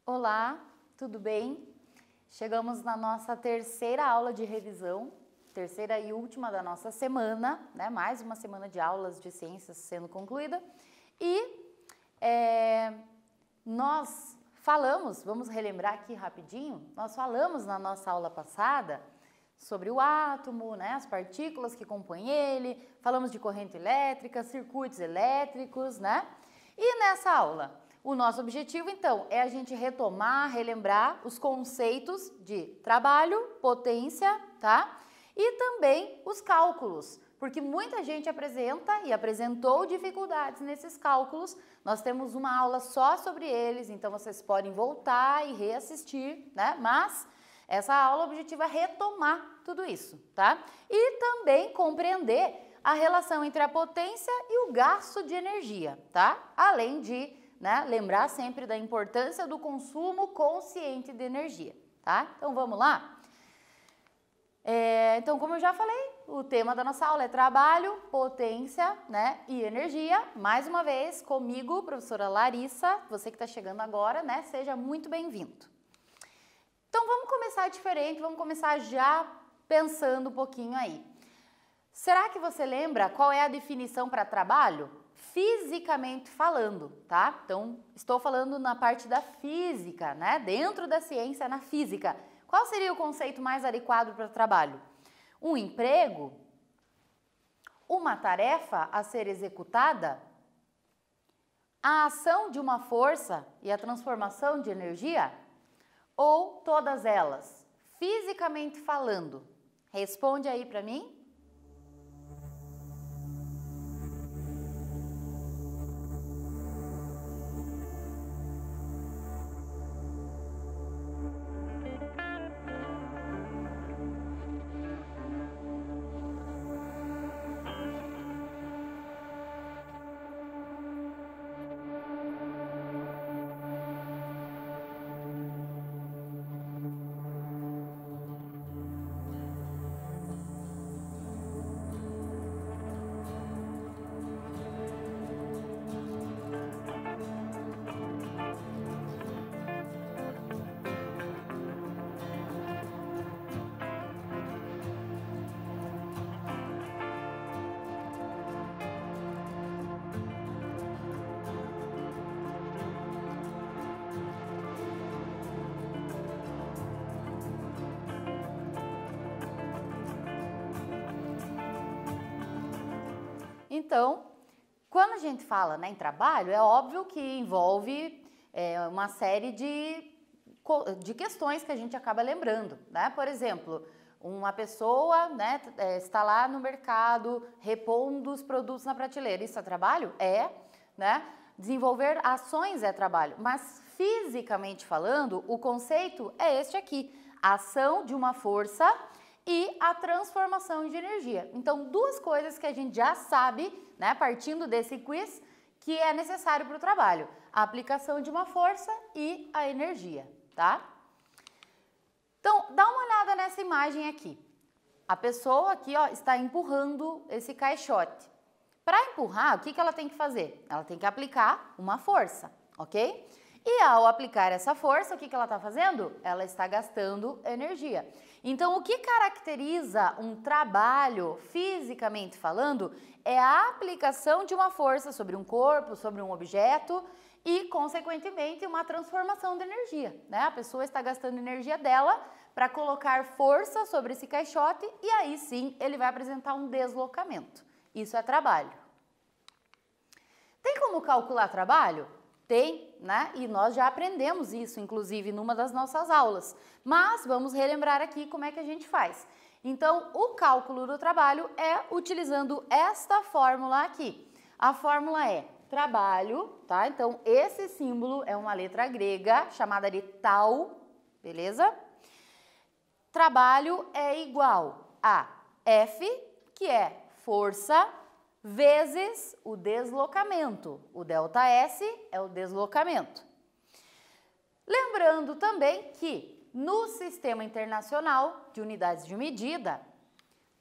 Olá, tudo bem? Chegamos na nossa terceira aula de revisão, terceira e última da nossa semana, né? Mais uma semana de aulas de ciências sendo concluída. E nós falamos, vamos relembrar aqui rapidinho, nós falamos na nossa aula passada sobre o átomo, né? As partículas que compõem ele, falamos de corrente elétrica, circuitos elétricos, né? E nessa aula, o nosso objetivo, então, é a gente retomar, relembrar os conceitos de trabalho, potência, tá? E também os cálculos, porque muita gente apresenta e apresentou dificuldades nesses cálculos. Nós temos uma aula só sobre eles, então vocês podem voltar e reassistir, né? Mas essa aula, o objetivo é retomar tudo isso, tá? E também compreender a relação entre a potência e o gasto de energia, tá? Além de lembrar sempre da importância do consumo consciente de energia, tá? Então vamos lá? Então, como eu já falei, o tema da nossa aula é trabalho, potência, né, e energia. Mais uma vez, comigo, professora Larissa, você que está chegando agora, né, seja muito bem-vindo. Então vamos começar diferente, vamos começar já pensando um pouquinho aí. Será que você lembra qual é a definição para trabalho? Fisicamente falando, tá? Então, estou falando na parte da física, né? Dentro da ciência, na física. Qual seria o conceito mais adequado para trabalho? Um emprego? Uma tarefa a ser executada? A ação de uma força e a transformação de energia? Ou todas elas? Fisicamente falando. Responde aí para mim. Então, quando a gente fala em trabalho, é óbvio que envolve uma série de questões que a gente acaba lembrando, né? Por exemplo, uma pessoa, né, está lá no mercado repondo os produtos na prateleira. Isso é trabalho? É, né? Desenvolver ações é trabalho, mas fisicamente falando, o conceito é este aqui, a ação de uma força e a transformação de energia. Então, duas coisas que a gente já sabe, né, partindo desse quiz, que é necessário para o trabalho. A aplicação de uma força e a energia, tá? Então, dá uma olhada nessa imagem aqui. A pessoa aqui, ó, está empurrando esse caixote. Para empurrar, o que ela tem que fazer? Ela tem que aplicar uma força, ok? E ao aplicar essa força, o que ela está fazendo? Ela está gastando energia. Então, o que caracteriza um trabalho, fisicamente falando, é a aplicação de uma força sobre um corpo, sobre um objeto e, consequentemente, uma transformação de energia, né? A pessoa está gastando energia dela para colocar força sobre esse caixote e aí sim ele vai apresentar um deslocamento. Isso é trabalho. Tem como calcular trabalho? Tem, né? E nós já aprendemos isso, inclusive, numa das nossas aulas. Mas vamos relembrar aqui como é que a gente faz. Então, o cálculo do trabalho é utilizando esta fórmula aqui. A fórmula é trabalho, tá? Então, esse símbolo é uma letra grega chamada de tau, beleza? Trabalho é igual a F, que é força, vezes o deslocamento. O ΔS é o deslocamento. Lembrando também que no Sistema Internacional de Unidades de Medida,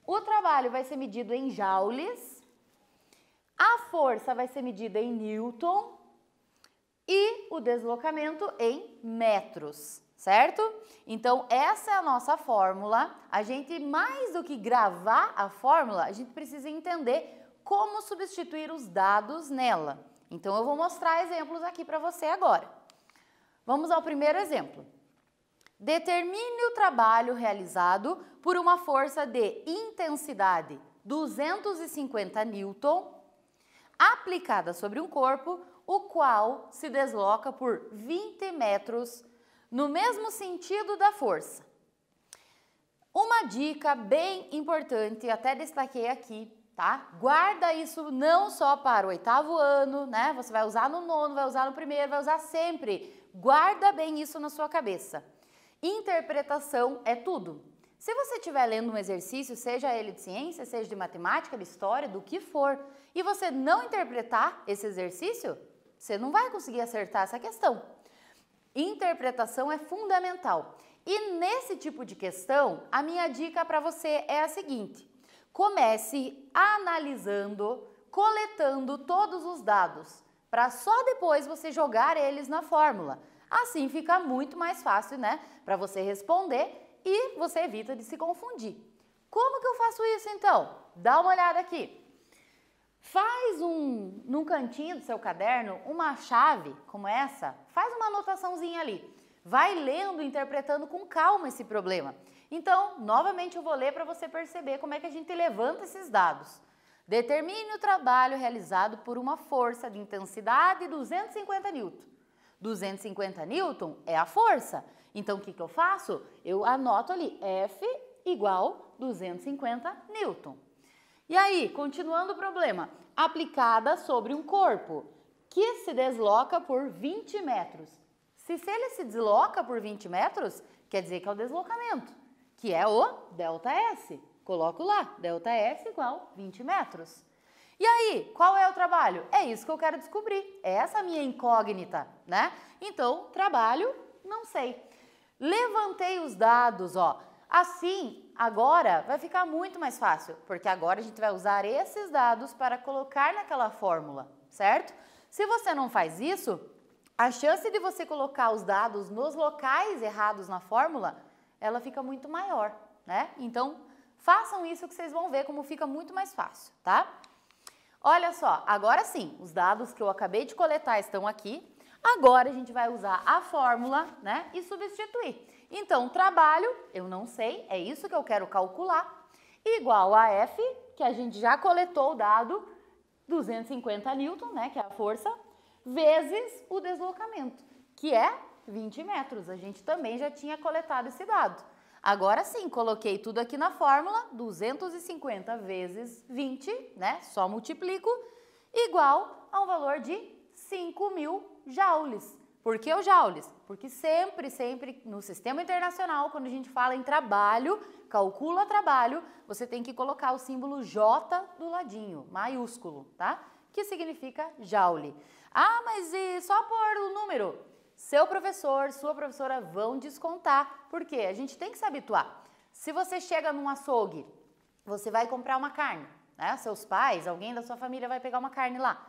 o trabalho trabalho vai ser medido em joules, a força vai ser medida em newton e o deslocamento em metros, certo? Então, essa é a nossa fórmula. A gente, mais do que gravar a fórmula, a gente precisa entender como substituir os dados nela. Então, eu vou mostrar exemplos aqui para você agora. Vamos ao primeiro exemplo. Determine o trabalho realizado por uma força de intensidade 250 newton aplicada sobre um corpo, o qual se desloca por 20 metros no mesmo sentido da força. Uma dica bem importante, até destaquei aqui, tá? Guarda isso não só para o 8º ano, né? Você vai usar no 9º, vai usar no 1º, vai usar sempre. Guarda bem isso na sua cabeça. Interpretação é tudo. Se você estiver lendo um exercício, seja ele de ciência, seja de matemática, de história, do que for, e você não interpretar esse exercício, você não vai conseguir acertar essa questão. Interpretação é fundamental. E nesse tipo de questão, a minha dica para você é a seguinte: comece analisando, coletando todos os dados, para só depois você jogar eles na fórmula. Assim fica muito mais fácil, né, para você responder e você evita de se confundir. Como que eu faço isso então? Dá uma olhada aqui. Faz num cantinho do seu caderno uma chave como essa, faz uma anotaçãozinha ali. Vai lendo, interpretando com calma esse problema. Então, novamente eu vou ler para você perceber como é que a gente levanta esses dados. Determine o trabalho realizado por uma força de intensidade 250 newton. 250 newton é a força. Então, o que eu faço? Eu anoto ali F igual 250 newton. E aí, continuando o problema, aplicada sobre um corpo que se desloca por 20 metros. Se ele se desloca por 20 metros, quer dizer que é o deslocamento, que é o ΔS. Coloco lá, ΔS igual 20 metros. E aí, qual é o trabalho? É isso que eu quero descobrir. É essa a minha incógnita, né? Então, trabalho, não sei. Levantei os dados, ó. Assim, agora vai ficar muito mais fácil, porque agora a gente vai usar esses dados para colocar naquela fórmula, certo? Se você não faz isso, a chance de você colocar os dados nos locais errados na fórmula, ela fica muito maior, né? Então, façam isso que vocês vão ver como fica muito mais fácil, tá? Olha só, agora sim, os dados que eu acabei de coletar estão aqui. Agora a gente vai usar a fórmula, né, e substituir. Então, trabalho, eu não sei, é isso que eu quero calcular, igual a F, que a gente já coletou o dado, 250 newton, né, que é a força, vezes o deslocamento, que é 20 metros. A gente também já tinha coletado esse dado. Agora sim, coloquei tudo aqui na fórmula, 250 vezes 20, né, só multiplico, igual a um valor de 5.000 joules. Por que o joules? Porque sempre no sistema internacional, quando a gente fala em trabalho, calcula trabalho, você tem que colocar o símbolo J do ladinho, maiúsculo, tá? Que significa joule. Ah, mas e só por o número? Seu professor, sua professora vão descontar. Por quê? A gente tem que se habituar. Se você chega num açougue, você vai comprar uma carne, né? Seus pais, alguém da sua família vai pegar uma carne lá.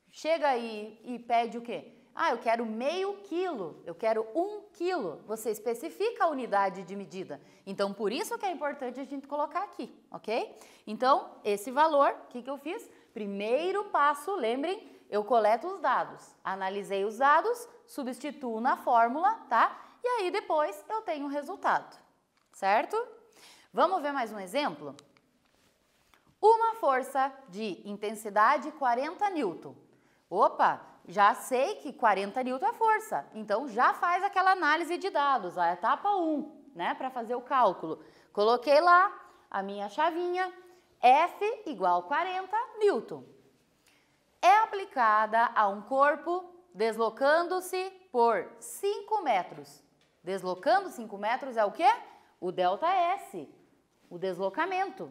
Chega e pede o quê? Ah, eu quero meio quilo, eu quero 1 quilo. Você especifica a unidade de medida. Então, por isso que é importante a gente colocar aqui, ok? Então, esse valor, o que eu fiz? Primeiro passo, lembrem, eu coleto os dados. Analisei os dados, substituo na fórmula, tá? E aí, depois, eu tenho o resultado, certo? Vamos ver mais um exemplo? Uma força de intensidade 40 newton. Opa, já sei que 40 newton é força, então já faz aquela análise de dados, a etapa 1, né, para fazer o cálculo. Coloquei lá a minha chavinha, F igual 40 newton. É aplicada a um corpo deslocando-se por 5 metros. Deslocando 5 metros é o quê? O ΔS, o deslocamento.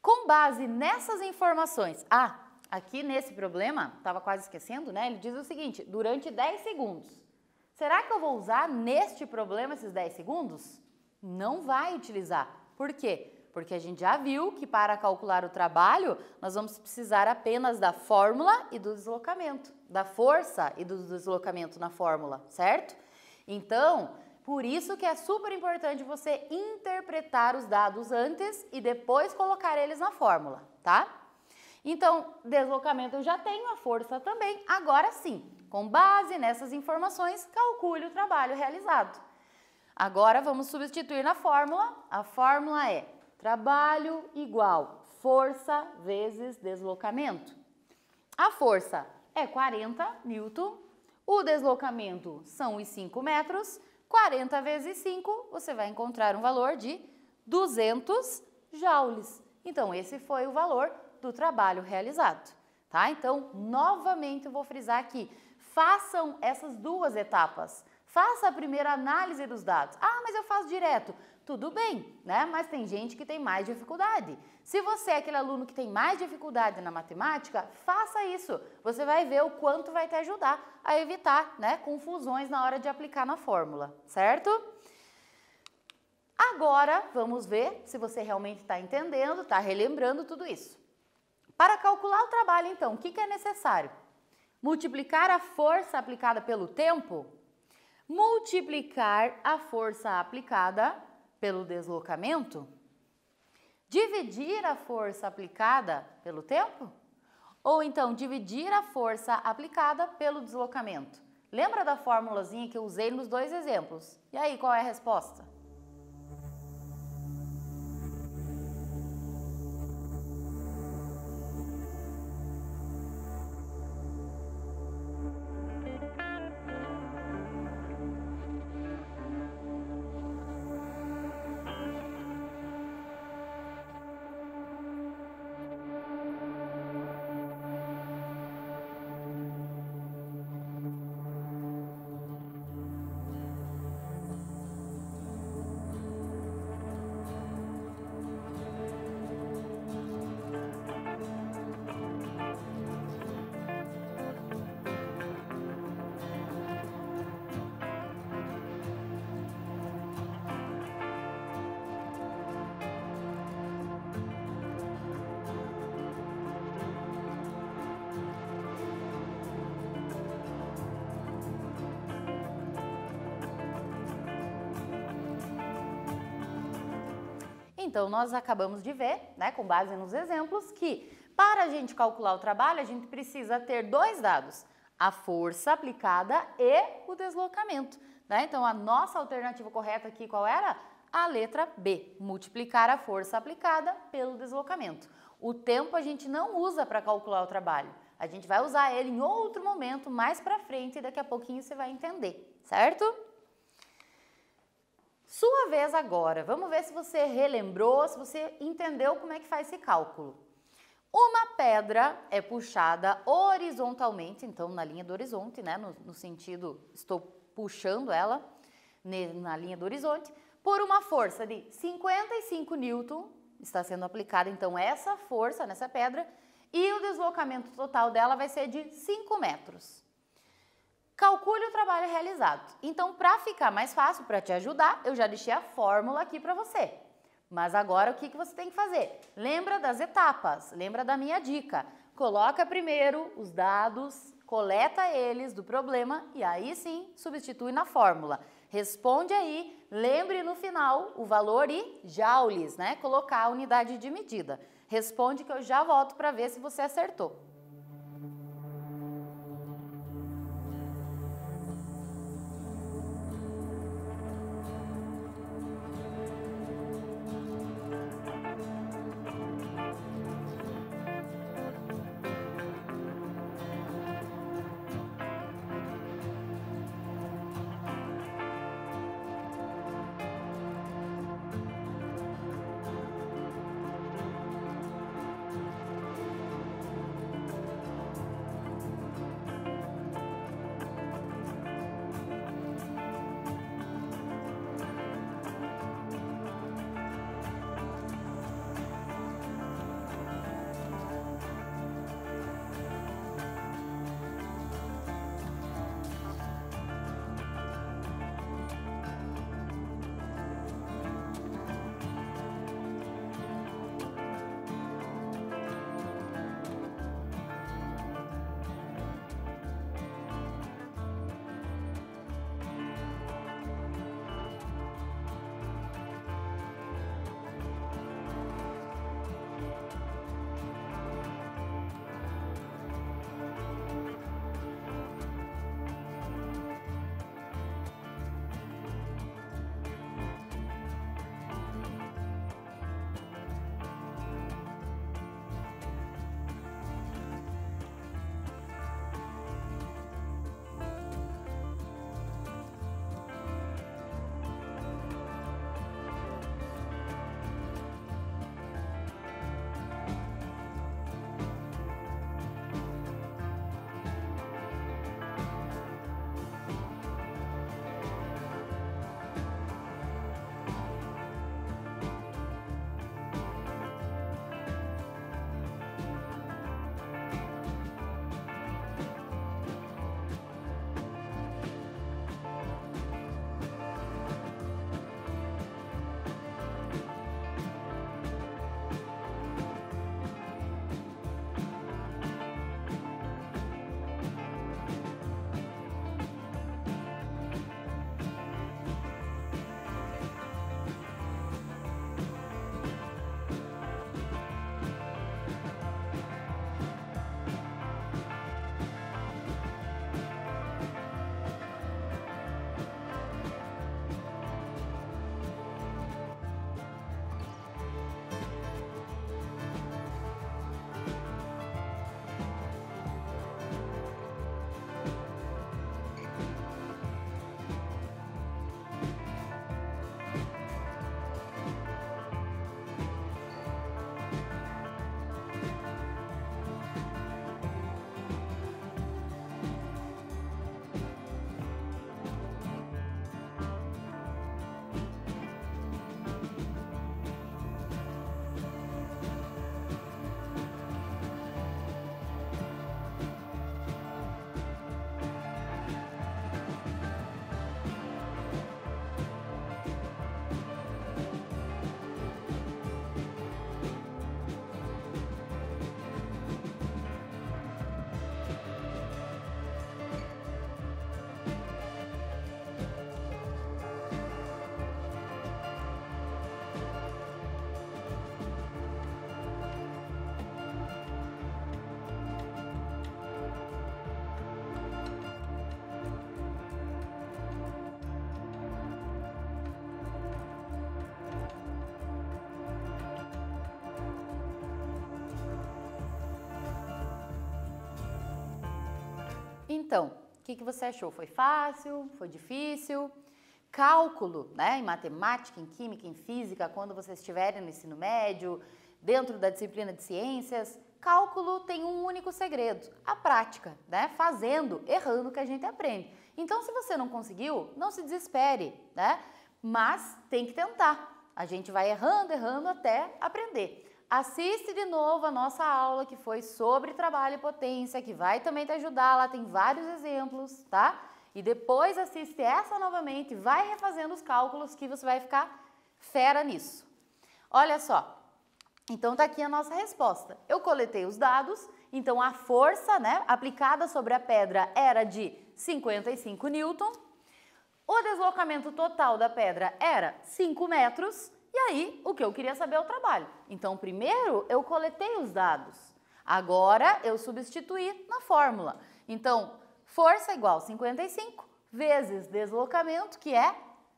Com base nessas informações, aqui nesse problema, estava quase esquecendo, né? Ele diz o seguinte, durante 10 segundos. Será que eu vou usar neste problema esses 10 segundos? Não vai utilizar. Por quê? Porque a gente já viu que para calcular o trabalho, nós vamos precisar apenas da fórmula e do deslocamento, da força e do deslocamento na fórmula, certo? Então, por isso que é super importante você interpretar os dados antes e depois colocar eles na fórmula, tá? Então, deslocamento eu já tenho, a força também. Agora sim, com base nessas informações, calcule o trabalho realizado. Agora vamos substituir na fórmula. A fórmula é trabalho igual força vezes deslocamento. A força é 40 newton, o deslocamento são os 5 metros, 40 vezes 5, você vai encontrar um valor de 200 joules. Então, esse foi o valor do trabalho realizado, tá? Então, novamente eu vou frisar aqui, façam essas duas etapas. Faça a primeira análise dos dados. Ah, mas eu faço direto. Tudo bem, né? Mas tem gente que tem mais dificuldade. Se você é aquele aluno que tem mais dificuldade na matemática, faça isso. Você vai ver o quanto vai te ajudar a evitar, né, confusões na hora de aplicar na fórmula, certo? Agora, vamos ver se você realmente está entendendo, está relembrando tudo isso. Para calcular o trabalho, então, o que é necessário? Multiplicar a força aplicada pelo tempo? Multiplicar a força aplicada pelo deslocamento? Dividir a força aplicada pelo tempo? Ou então dividir a força aplicada pelo deslocamento? Lembra da formulazinha que eu usei nos dois exemplos? E aí, qual é a resposta? Então, nós acabamos de ver, né, com base nos exemplos, que para a gente calcular o trabalho, a gente precisa ter dois dados, a força aplicada e o deslocamento, né? Então, a nossa alternativa correta aqui, qual era? A letra B, multiplicar a força aplicada pelo deslocamento. O tempo a gente não usa para calcular o trabalho, a gente vai usar ele em outro momento, mais para frente, e daqui a pouquinho você vai entender, certo? Sua vez agora, vamos ver se você relembrou, se você entendeu como é que faz esse cálculo. Uma pedra é puxada horizontalmente, então na linha do horizonte, né, no sentido, estou puxando ela na linha do horizonte, por uma força de 55 newton, está sendo aplicada então essa força nessa pedra, e o deslocamento total dela vai ser de 5 metros. Calcule o trabalho realizado. Então, para ficar mais fácil, para te ajudar, eu já deixei a fórmula aqui para você. Mas agora, o que você tem que fazer? Lembra das etapas, lembra da minha dica. Coloca primeiro os dados, coleta eles do problema e aí sim, substitui na fórmula. Responde aí, lembre no final o valor e joules, né? Colocar a unidade de medida. Responde que eu já volto para ver se você acertou. Então, o que você achou? Foi fácil? Foi difícil? Cálculo, né, em matemática, em química, em física, quando vocês estiverem no ensino médio, dentro da disciplina de ciências, cálculo tem um único segredo, a prática, né? Fazendo, errando que a gente aprende. Então, se você não conseguiu, não se desespere, né? Mas tem que tentar. A gente vai errando, errando até aprender. Assiste de novo a nossa aula que foi sobre trabalho e potência, que vai também te ajudar, lá tem vários exemplos, tá? E depois assiste essa novamente, vai refazendo os cálculos que você vai ficar fera nisso. Olha só, então tá aqui a nossa resposta. Eu coletei os dados, então a força, né, aplicada sobre a pedra era de 55 newton, o deslocamento total da pedra era 5 metros, e aí o que eu queria saber é o trabalho. Então primeiro eu coletei os dados, agora eu substituí na fórmula. Então, força igual 55 vezes deslocamento, que é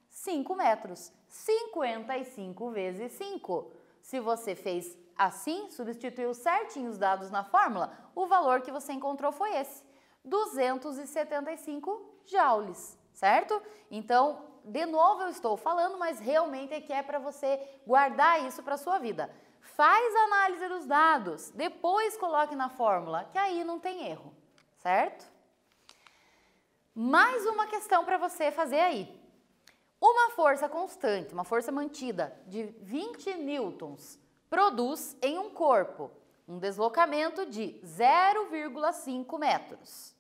5 metros. 55 vezes 5. Se você fez assim, substituiu certinho os dados na fórmula, o valor que você encontrou foi esse, 275 joules, certo? Então, de novo eu estou falando, mas realmente é que é para você guardar isso para a sua vida. Faz a análise dos dados, depois coloque na fórmula, que aí não tem erro, certo? Mais uma questão para você fazer aí. Uma força constante, uma força mantida de 20 newtons produz em um corpo um deslocamento de 0,5 metros.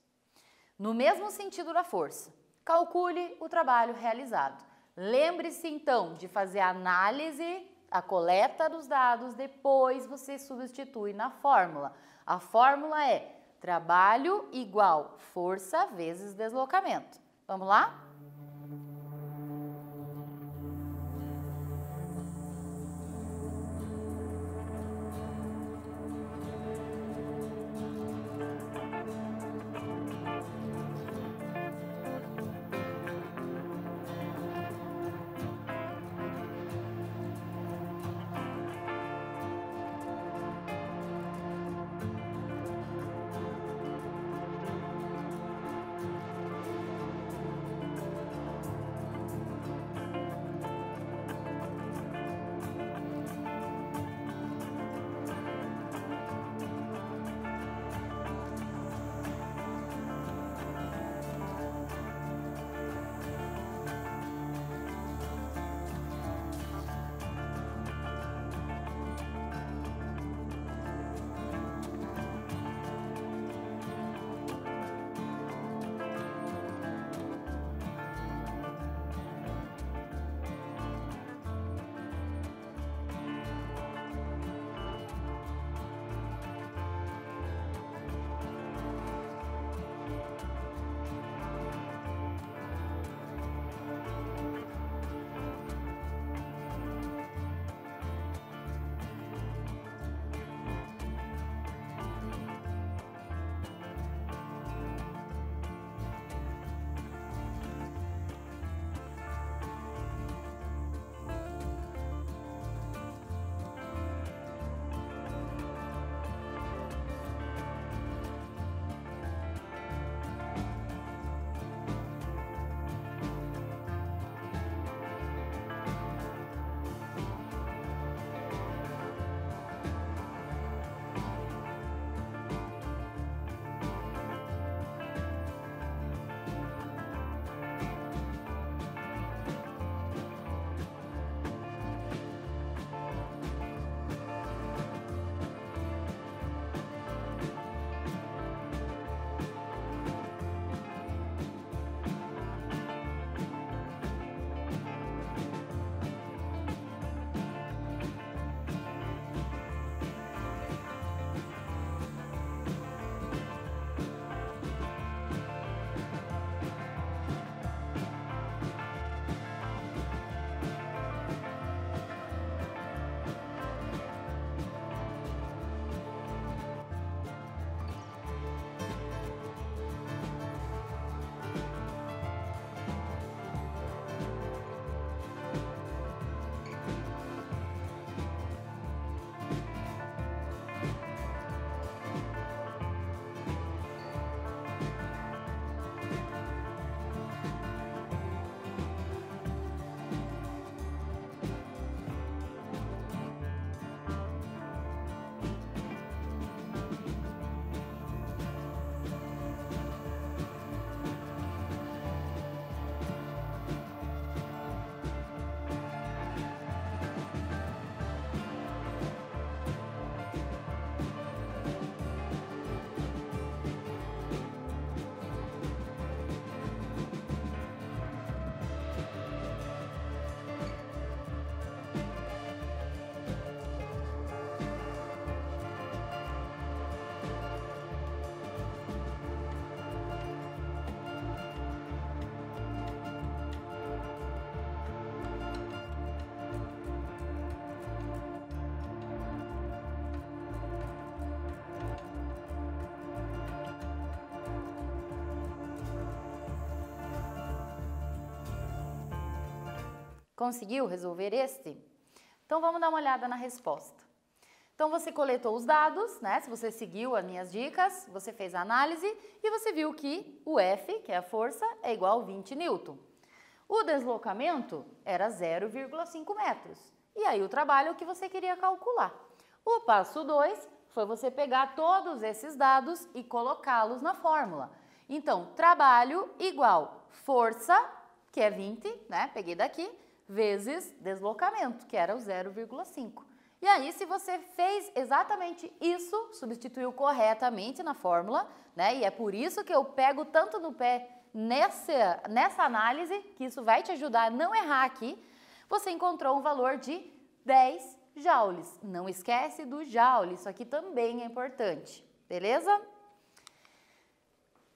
No mesmo sentido da força, calcule o trabalho realizado. Lembre-se então de fazer a análise, a coleta dos dados, depois você substitui na fórmula. A fórmula é trabalho igual força vezes deslocamento. Vamos lá? Conseguiu resolver este? Então vamos dar uma olhada na resposta. Então você coletou os dados, né? Se você seguiu as minhas dicas, você fez a análise e você viu que o F, que é a força, é igual a 20 newton. O deslocamento era 0,5 metros. E aí o trabalho é o que você queria calcular. O passo 2 foi você pegar todos esses dados e colocá-los na fórmula. Então, trabalho igual força, que é 20, né? Peguei daqui, vezes deslocamento, que era o 0,5. E aí, se você fez exatamente isso, substituiu corretamente na fórmula, né? E é por isso que eu pego tanto no pé nessa análise, que isso vai te ajudar a não errar aqui. Você encontrou um valor de 10 joules. Não esquece do joule, isso aqui também é importante, beleza?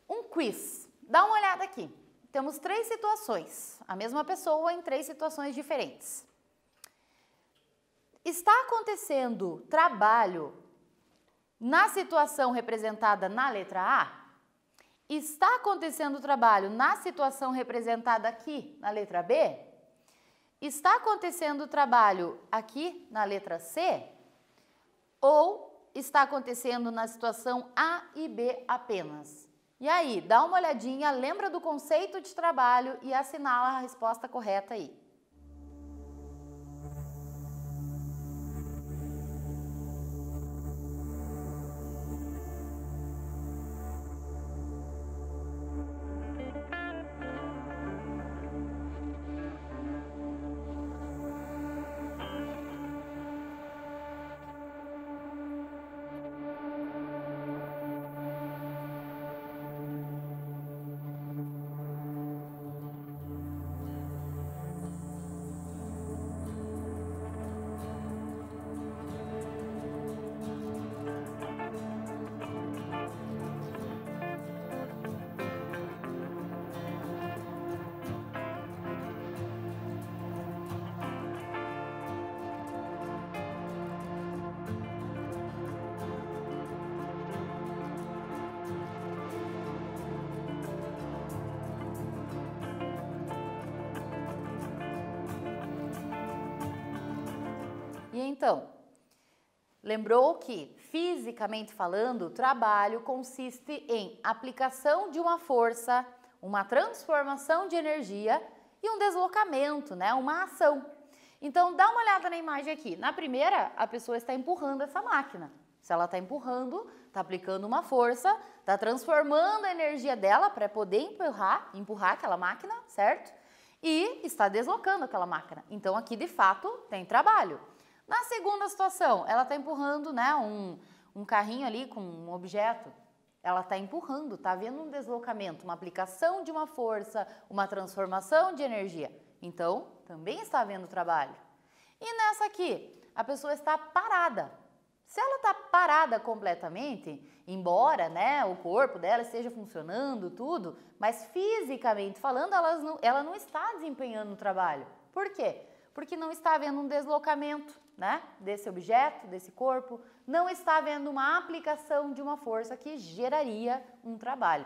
Um quiz. Dá uma olhada aqui. Temos 3 situações, a mesma pessoa em 3 situações diferentes. Está acontecendo trabalho na situação representada na letra A? Está acontecendo trabalho na situação representada aqui na letra B? Está acontecendo trabalho aqui na letra C? Ou está acontecendo na situação A e B apenas? E aí, dá uma olhadinha, lembra do conceito de trabalho e assinala a resposta correta aí. E então, lembrou que, fisicamente falando, o trabalho consiste em aplicação de uma força, uma transformação de energia e um deslocamento, né? Uma ação. Então, dá uma olhada na imagem aqui. Na primeira, a pessoa está empurrando essa máquina. Se ela está empurrando, está aplicando uma força, está transformando a energia dela para poder empurrar aquela máquina, certo? E está deslocando aquela máquina. Então, aqui, de fato, tem trabalho. Na segunda situação, ela está empurrando, né, um carrinho ali com um objeto. Ela está empurrando, está havendo um deslocamento, uma aplicação de uma força, uma transformação de energia. Então, também está havendo trabalho. E nessa aqui, a pessoa está parada. Se ela está parada completamente, embora, né, o corpo dela esteja funcionando, tudo, mas fisicamente falando, ela não está desempenhando o trabalho. Por quê? Porque não está havendo um deslocamento, né, desse objeto, desse corpo, não está havendo uma aplicação de uma força que geraria um trabalho.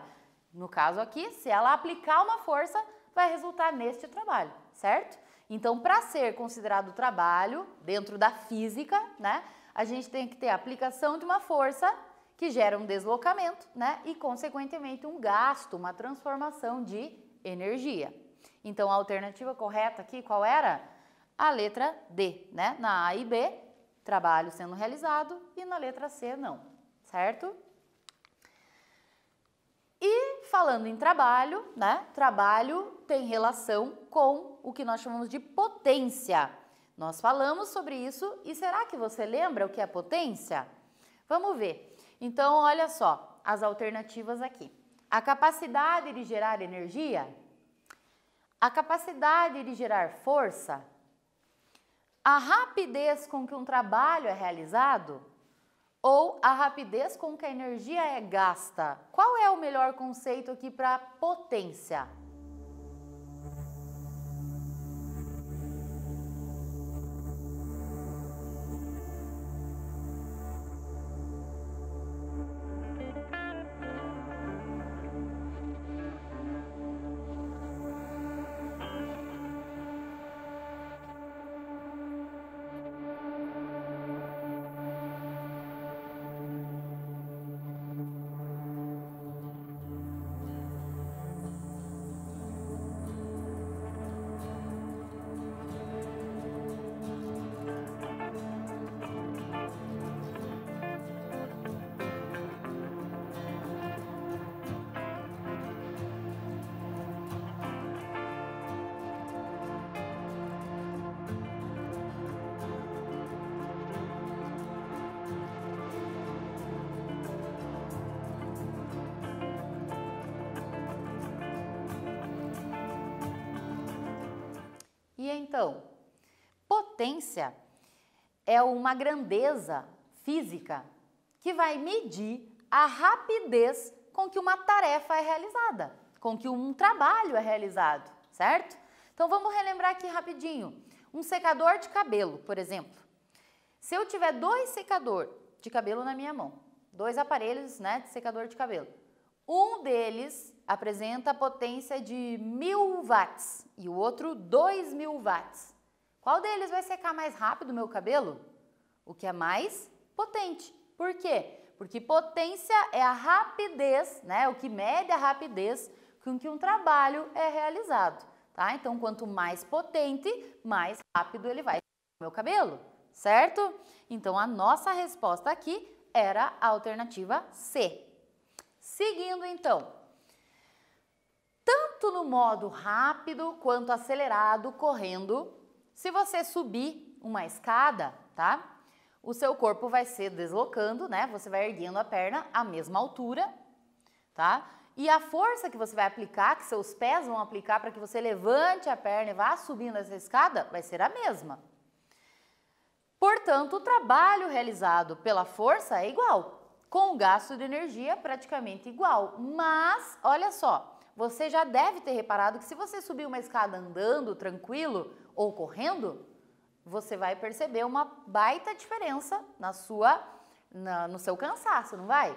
No caso aqui, se ela aplicar uma força, vai resultar neste trabalho, certo? Então, para ser considerado trabalho dentro da física, né, a gente tem que ter a aplicação de uma força que gera um deslocamento, né, e consequentemente um gasto, uma transformação de energia. Então, a alternativa correta aqui, qual era? A letra D, né? Na A e B, trabalho sendo realizado e na letra C, não, certo? E falando em trabalho, né? Trabalho tem relação com o que nós chamamos de potência. Nós falamos sobre isso e será que você lembra o que é potência? Vamos ver. Então, olha só as alternativas aqui. A capacidade de gerar energia, a capacidade de gerar força, a rapidez com que um trabalho é realizado ou a rapidez com que a energia é gasta? Qual é o melhor conceito aqui para potência? seria então? Potência é uma grandeza física que vai medir a rapidez com que uma tarefa é realizada, com que um trabalho é realizado, certo? Então vamos relembrar aqui rapidinho. Um secador de cabelo, por exemplo. Se eu tiver 2 secadores de cabelo na minha mão, 2 aparelhos, né, de secador de cabelo, um deles apresenta potência de 1000 watts e o outro 2000 watts. Qual deles vai secar mais rápido o meu cabelo? O que é mais potente. Por quê? Porque potência é a rapidez, né, o que mede a rapidez com que um trabalho é realizado, tá? Então, quanto mais potente, mais rápido ele vai secar o meu cabelo, certo? Então, a nossa resposta aqui era a alternativa C. Seguindo, então, tanto no modo rápido quanto acelerado, correndo, se você subir uma escada, tá? O seu corpo vai se deslocando, né? Você vai erguendo a perna à mesma altura, tá? E a força que você vai aplicar, que seus pés vão aplicar para que você levante a perna e vá subindo essa escada, vai ser a mesma. Portanto, o trabalho realizado pela força é igual, com o gasto de energia praticamente igual. Mas, olha só, você já deve ter reparado que se você subir uma escada andando, tranquilo ou correndo, você vai perceber uma baita diferença no seu cansaço, não vai?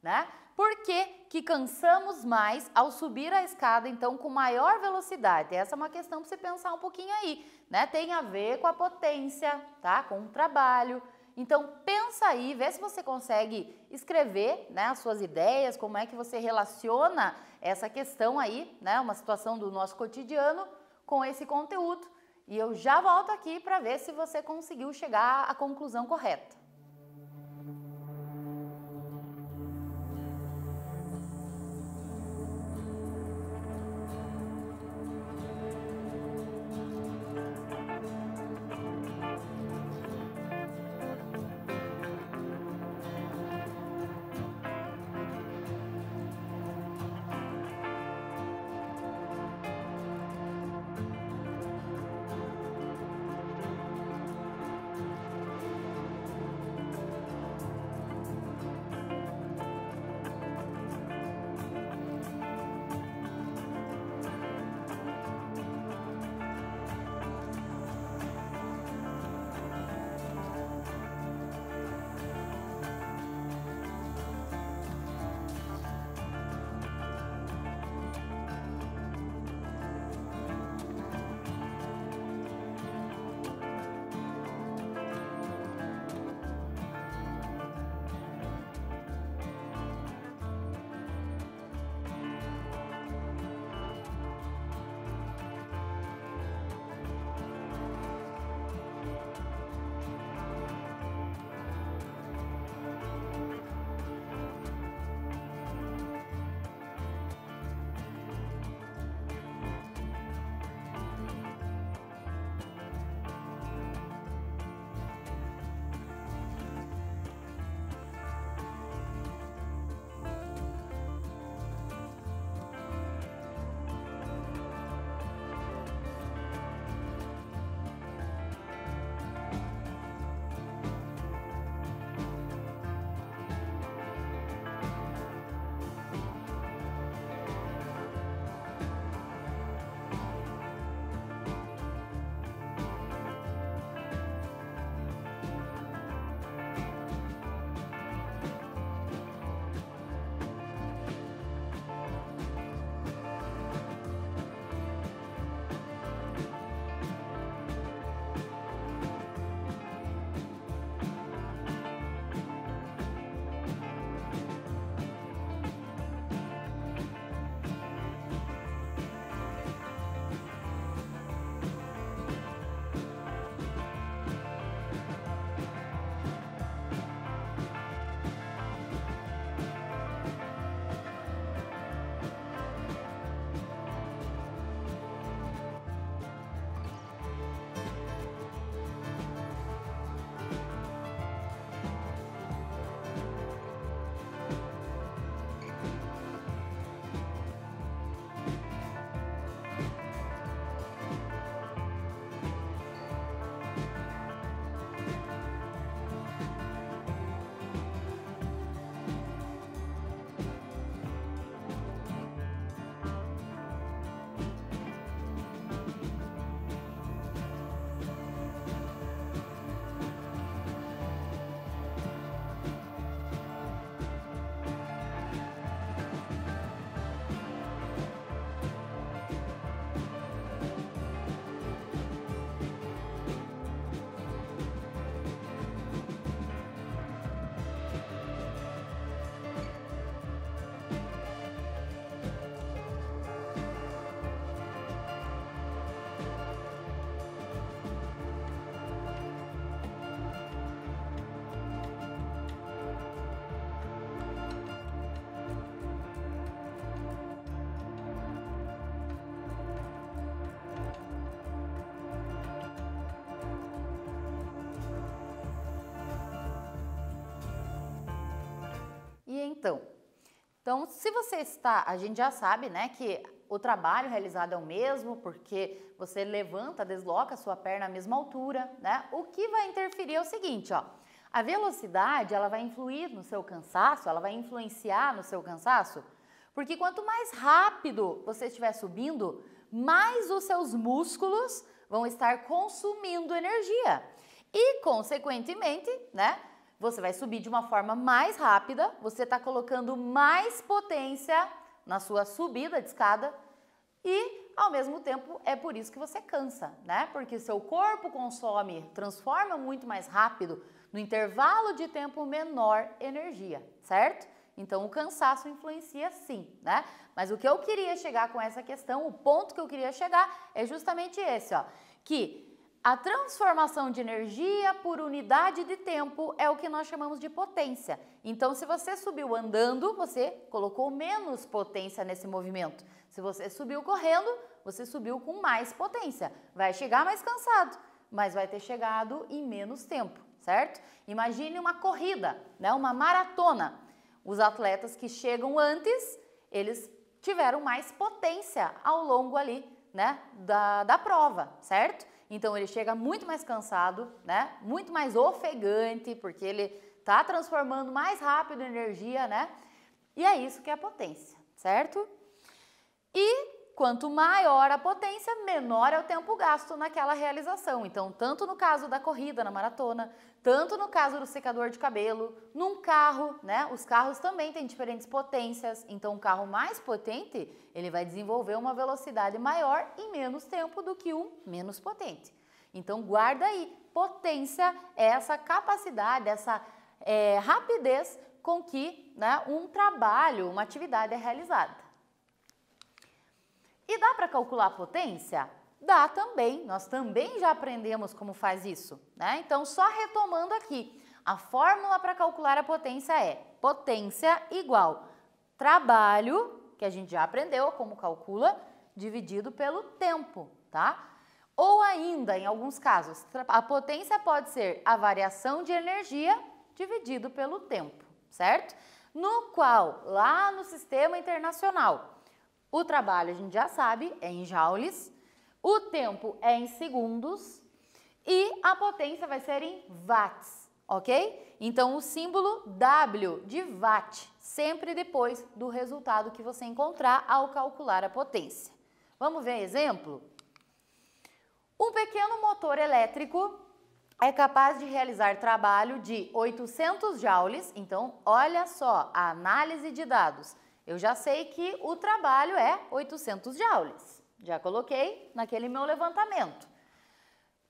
Né? Por que que cansamos mais ao subir a escada, então, com maior velocidade? Essa é uma questão para você pensar um pouquinho aí, né? Tem a ver com a potência, tá? Com o trabalho. Então, pensa aí, vê se você consegue escrever, né, as suas ideias, como é que você relaciona essa questão aí, né, uma situação do nosso cotidiano com esse conteúdo. E eu já volto aqui para ver se você conseguiu chegar à conclusão correta. Então, se você está, a gente já sabe, né, que o trabalho realizado é o mesmo, porque você levanta, desloca a sua perna à mesma altura, né? O que vai interferir é o seguinte, ó, a velocidade, ela vai influir no seu cansaço, ela vai influenciar no seu cansaço, porque quanto mais rápido você estiver subindo, mais os seus músculos vão estar consumindo energia e, consequentemente, né, você vai subir de uma forma mais rápida, você está colocando mais potência na sua subida de escada e, ao mesmo tempo, é por isso que você cansa, né? Porque seu corpo transforma muito mais rápido, no intervalo de tempo menor, energia, certo? Então, o cansaço influencia sim, né? Mas o que eu queria chegar com essa questão, o ponto que eu queria chegar é justamente esse, ó, que a transformação de energia por unidade de tempo é o que nós chamamos de potência. Então, se você subiu andando, você colocou menos potência nesse movimento. Se você subiu correndo, você subiu com mais potência. Vai chegar mais cansado, mas vai ter chegado em menos tempo, certo? Imagine uma corrida, né? Uma maratona. Os atletas que chegam antes, eles tiveram mais potência ao longo ali, né, da prova, certo? Então, ele chega muito mais cansado, né? Muito mais ofegante, porque ele está transformando mais rápido energia, né? E é isso que é a potência, certo? E quanto maior a potência, menor é o tempo gasto naquela realização. Então, tanto no caso da corrida, na maratona, tanto no caso do secador de cabelo, num carro, né? Os carros também têm diferentes potências. Então, um carro mais potente, ele vai desenvolver uma velocidade maior em menos tempo do que um menos potente. Então, guarda aí, potência é essa capacidade, essa rapidez com que, né, um trabalho, uma atividade é realizada. E dá para calcular a potência? Dá também, nós também já aprendemos como faz isso, né? Então, só retomando aqui, a fórmula para calcular a potência é potência igual trabalho, que a gente já aprendeu como calcula, dividido pelo tempo, tá? Ou ainda, em alguns casos, a potência pode ser a variação de energia dividido pelo tempo, certo? No qual, lá no Sistema Internacional, o trabalho, a gente já sabe, é em joules, o tempo é em segundos e a potência vai ser em watts, ok? Então, o símbolo W de watt, sempre depois do resultado que você encontrar ao calcular a potência. Vamos ver exemplo? Um pequeno motor elétrico é capaz de realizar trabalho de 800 joules, então, olha só, a análise de dados. Eu já sei que o trabalho é 800 joules. Já coloquei naquele meu levantamento.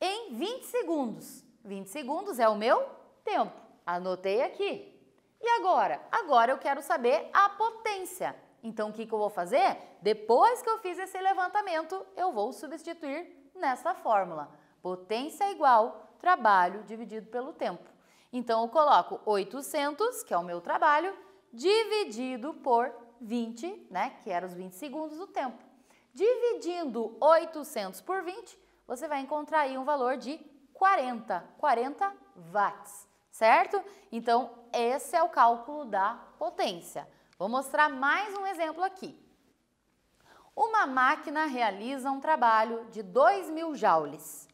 Em 20 segundos. 20 segundos é o meu tempo. Anotei aqui. E agora? Agora eu quero saber a potência. Então, o que eu vou fazer? Depois que eu fiz esse levantamento, eu vou substituir nessa fórmula. Potência igual trabalho dividido pelo tempo. Então, eu coloco 800, que é o meu trabalho, dividido por 20, né, que eram os 20 segundos do tempo. Dividindo 800 por 20, você vai encontrar aí um valor de 40 watts, certo? Então, esse é o cálculo da potência. Vou mostrar mais um exemplo aqui. Uma máquina realiza um trabalho de 2.000 joules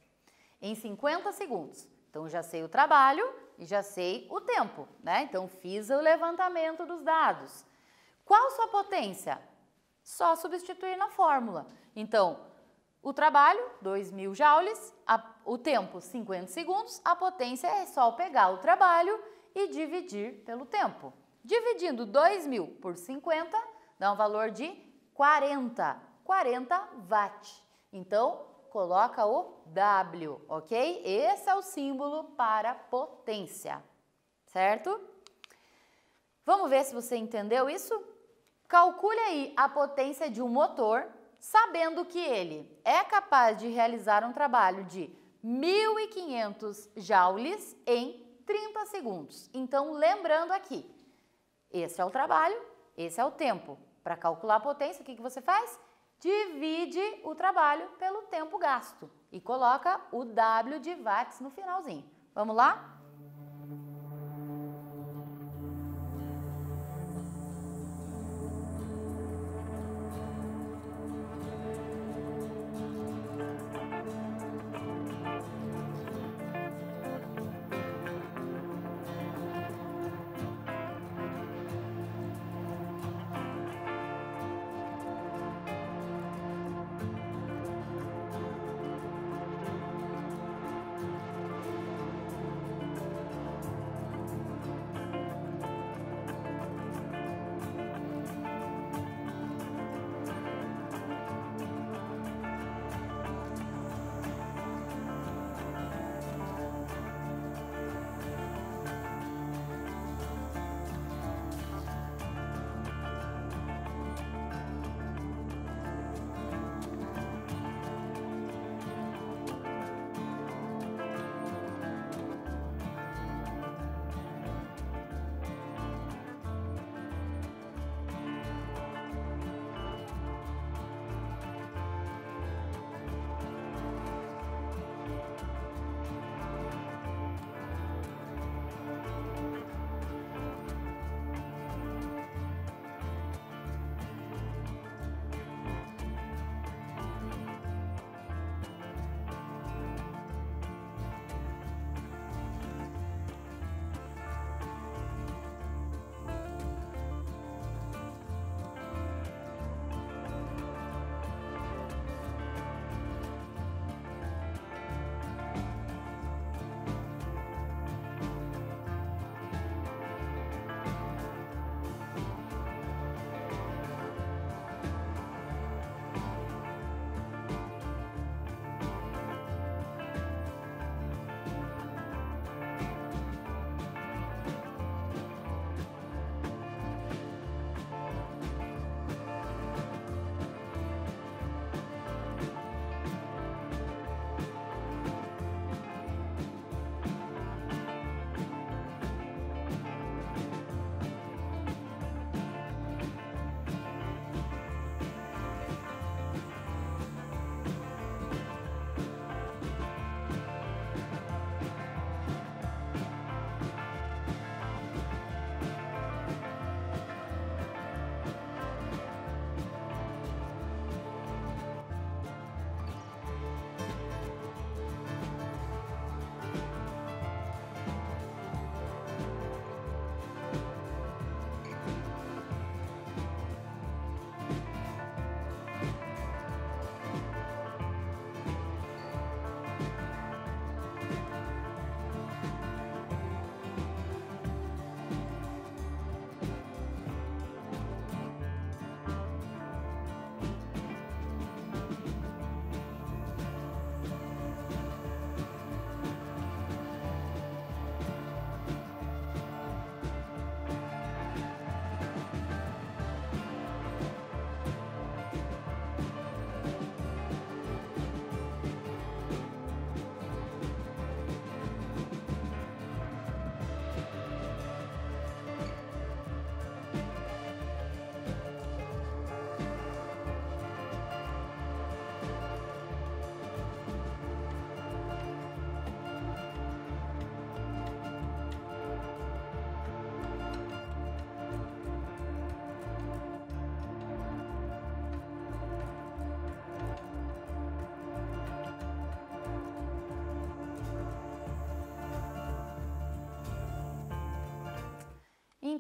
em 50 segundos. Então, já sei o trabalho e já sei o tempo, né? Então, fiz o levantamento dos dados. Qual sua potência? Só substituir na fórmula. Então, o trabalho, 2.000 joules, o tempo, 50 segundos, a potência é só pegar o trabalho e dividir pelo tempo. Dividindo 2.000 por 50, dá um valor de 40 watts. Então, coloca o W, ok? Esse é o símbolo para potência, certo? Vamos ver se você entendeu isso? Calcule aí a potência de um motor, sabendo que ele é capaz de realizar um trabalho de 1.500 joules em 30 segundos. Então, lembrando aqui, esse é o trabalho, esse é o tempo. Para calcular a potência, o que você faz? Divide o trabalho pelo tempo gasto e coloca o W de watts no finalzinho. Vamos lá?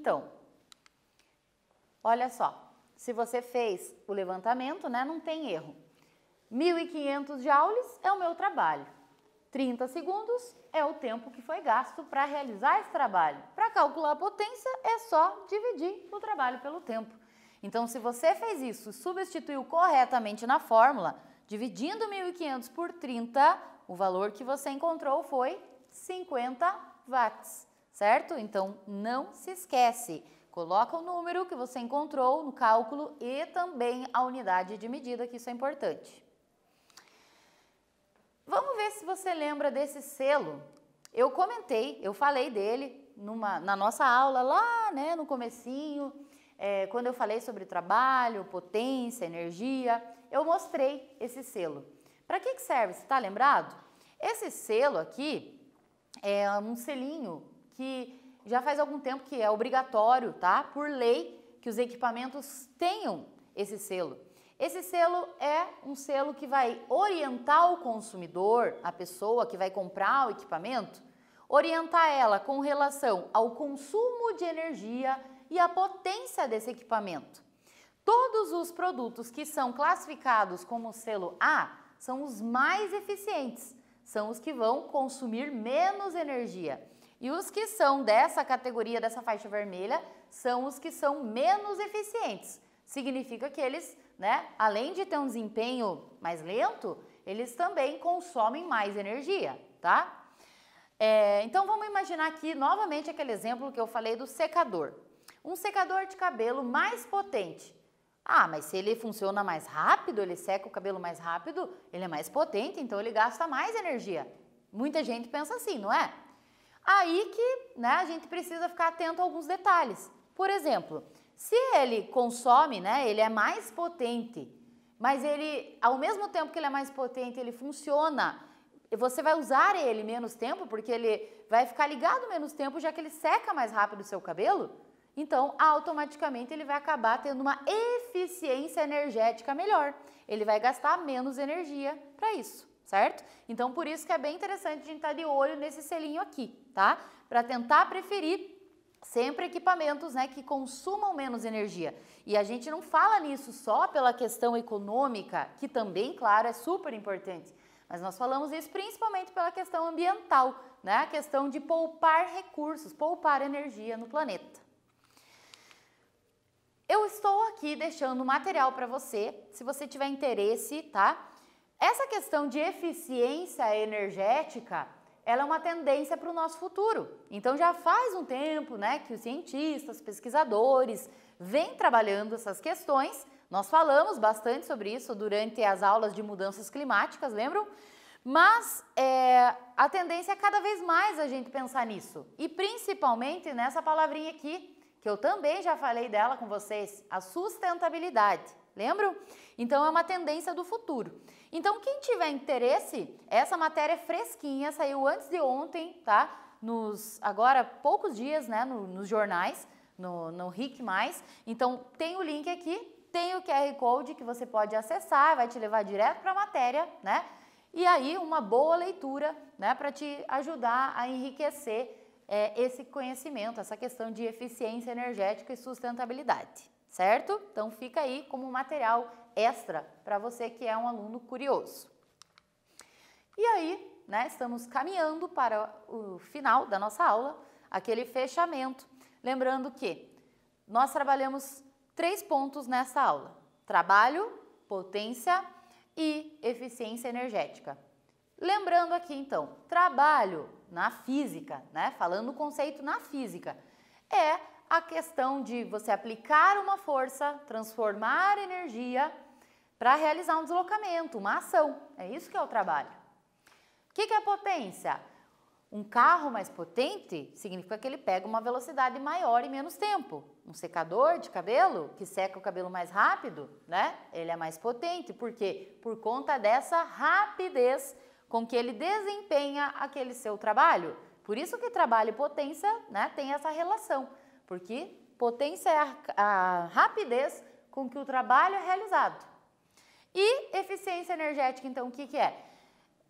Então, olha só, se você fez o levantamento, né, não tem erro. 1.500 joules é o meu trabalho. 30 segundos é o tempo que foi gasto para realizar esse trabalho. Para calcular a potência, é só dividir o trabalho pelo tempo. Então, se você fez isso, substituiu corretamente na fórmula, dividindo 1.500 por 30, o valor que você encontrou foi 50 watts, certo? Então, não se esquece, coloca o número que você encontrou no cálculo e também a unidade de medida, que isso é importante. Vamos ver se você lembra desse selo. Eu falei dele na nossa aula lá, né, no comecinho, quando eu falei sobre trabalho, potência, energia, eu mostrei esse selo. Para que serve? Você está lembrado? Esse selo aqui é um selinho que já faz algum tempo que é obrigatório, tá? Por lei, que os equipamentos tenham esse selo. Esse selo é um selo que vai orientar o consumidor, a pessoa que vai comprar o equipamento, orientar ela com relação ao consumo de energia e a potência desse equipamento. Todos os produtos que são classificados como selo A são os mais eficientes, são os que vão consumir menos energia. E os que são dessa categoria, dessa faixa vermelha, são os que são menos eficientes. Significa que eles, né, além de ter um desempenho mais lento, eles também consomem mais energia, tá? Então vamos imaginar aqui novamente aquele exemplo que eu falei do secador. Um secador de cabelo mais potente. Ah, mas se ele funciona mais rápido, ele seca o cabelo mais rápido, ele é mais potente, então ele gasta mais energia. Muita gente pensa assim, não é? Aí que, né, a gente precisa ficar atento a alguns detalhes. Por exemplo, se ele consome, né, ele é mais potente, mas ele, ao mesmo tempo que ele é mais potente, ele funciona, você vai usar ele menos tempo, porque ele vai ficar ligado menos tempo, já que ele seca mais rápido o seu cabelo, então automaticamente ele vai acabar tendo uma eficiência energética melhor. Ele vai gastar menos energia para isso, certo? Então por isso que é bem interessante a gente estar de olho nesse selinho aqui, tá? Para tentar preferir sempre equipamentos, né, que consumam menos energia. E a gente não fala nisso só pela questão econômica, que também, claro, é super importante. Mas nós falamos isso principalmente pela questão ambiental, né? A questão de poupar recursos, poupar energia no planeta. Eu estou aqui deixando material para você, se você tiver interesse, tá? Essa questão de eficiência energética, ela é uma tendência para o nosso futuro. Então já faz um tempo, né, que os cientistas, pesquisadores vêm trabalhando essas questões. Nós falamos bastante sobre isso durante as aulas de mudanças climáticas, lembram? Mas a tendência é cada vez mais a gente pensar nisso. E principalmente nessa palavrinha aqui, que eu também já falei dela com vocês, a sustentabilidade. Lembram? Então é uma tendência do futuro. Então quem tiver interesse, essa matéria é fresquinha, saiu antes de ontem, tá? Agora poucos dias, né, nos jornais, no RIC+. Então tem o link aqui, tem o QR Code que você pode acessar, vai te levar direto para a matéria, né? E aí uma boa leitura, né, para te ajudar a enriquecer esse conhecimento, essa questão de eficiência energética e sustentabilidade. Certo? Então fica aí como material extra para você que é um aluno curioso. E aí, né, estamos caminhando para o final da nossa aula, aquele fechamento. Lembrando que nós trabalhamos 3 pontos nessa aula: trabalho, potência e eficiência energética. Lembrando aqui então, trabalho na física, né, falando o conceito na física, é a questão de você aplicar uma força, transformar energia para realizar um deslocamento, uma ação. É isso que é o trabalho. O que é a potência? Um carro mais potente significa que ele pega uma velocidade maior em menos tempo. Um secador de cabelo, que seca o cabelo mais rápido, né? Ele é mais potente. Por quê? Por conta dessa rapidez com que ele desempenha aquele seu trabalho. Por isso que trabalho e potência, né, tem essa relação. Porque potência é a rapidez com que o trabalho é realizado. E eficiência energética, então, o que é?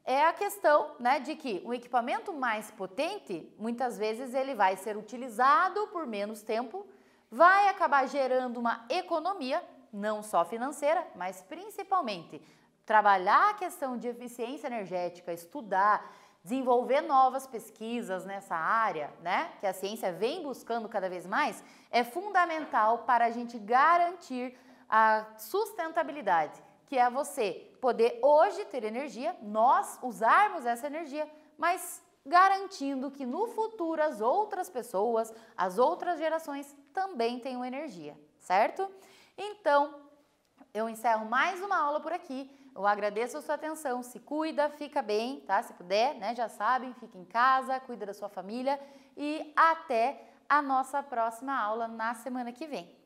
é a questão, né, de que o equipamento mais potente, muitas vezes ele vai ser utilizado por menos tempo, vai acabar gerando uma economia, não só financeira, mas principalmente trabalhar a questão de eficiência energética, estudar, desenvolver novas pesquisas nessa área, né, que a ciência vem buscando cada vez mais, é fundamental para a gente garantir a sustentabilidade, que é você poder hoje ter energia, nós usarmos essa energia, mas garantindo que no futuro as outras pessoas, as outras gerações também tenham energia, certo? Então, eu encerro mais uma aula por aqui. Eu agradeço a sua atenção, se cuida, fica bem, tá? Se puder, né? Já sabem, fica em casa, cuida da sua família e até a nossa próxima aula na semana que vem.